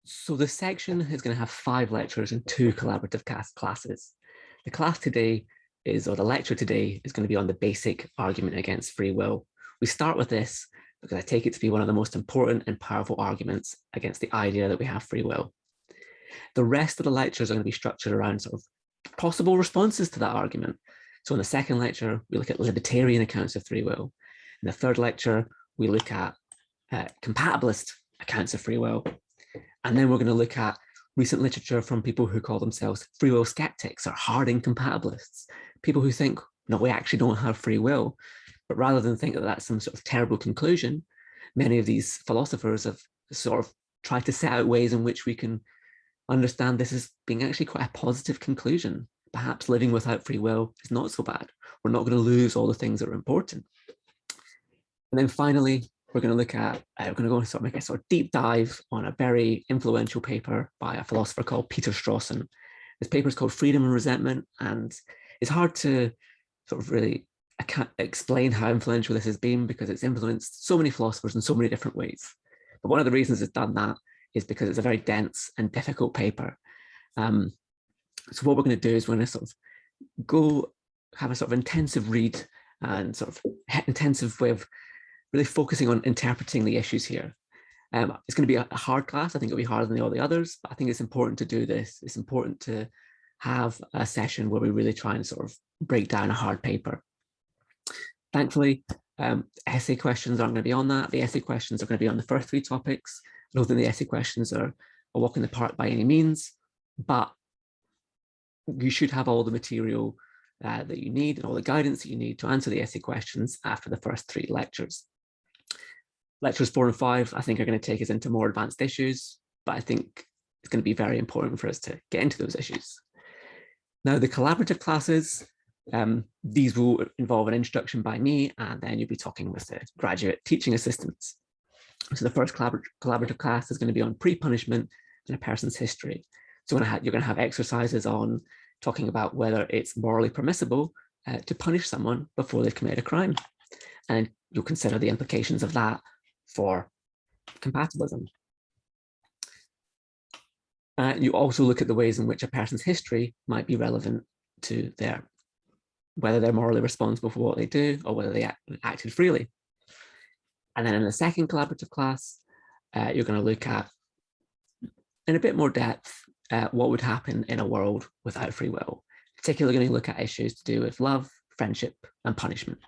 So the section is going to have 5 lectures and 2 collaborative classes. The class today or the lecture today is going to be on the basic argument against free will. We start with this because I take it to be one of the most important and powerful arguments against the idea that we have free will. The rest of the lectures are going to be structured around sort of possible responses to that argument. So in the second lecture, we look at libertarian accounts of free will. In the third lecture, we look at compatibilist accounts of free will. And then we're going to look at recent literature from people who call themselves free will skeptics or Harding compatibilists, people who think, no, we actually don't have free will. But rather than think that that's some sort of terrible conclusion, many of these philosophers have sort of tried to set out ways in which we can understand this as being actually quite a positive conclusion. Perhaps living without free will is not so bad. We're not going to lose all the things that are important. And then finally, we're going to look at, we're going to go and sort of make a sort of deep dive on a very influential paper by a philosopher called Peter Strawson. This paper is called Freedom and Resentment, and it's hard to sort of really explain how influential this has been because it's influenced so many philosophers in so many different ways. But one of the reasons it's done that is because it's a very dense and difficult paper. So what we're going to do is we're going to sort of go have a sort of intensive read and sort of intensive way of really focusing on interpreting the issues here. It's going to be a hard class. I think it'll be harder than all the others, but I think it's important to do this. It's important to have a session where we really try and sort of break down a hard paper. Thankfully, essay questions aren't going to be on that. The essay questions are going to be on the first 3 topics. I don't think the essay questions are a walk in the park by any means, but you should have all the material that you need and all the guidance that you need to answer the essay questions after the first 3 lectures. Lectures 4 and 5, I think, are going to take us into more advanced issues, but I think it's going to be very important for us to get into those issues. Now, the collaborative classes, these will involve an introduction by me, and then you'll be talking with the graduate teaching assistants. So the first collaborative class is going to be on pre-punishment in a person's history. So you're going to have exercises on talking about whether it's morally permissible to punish someone before they've committed a crime. And you'll consider the implications of that for compatibilism. You also look at the ways in which a person's history might be relevant to whether they're morally responsible for what they do or whether they acted freely. And then in the second collaborative class, you're going to look at, in a bit more depth, what would happen in a world without free will. Particularly going to look at issues to do with love, friendship, and punishment.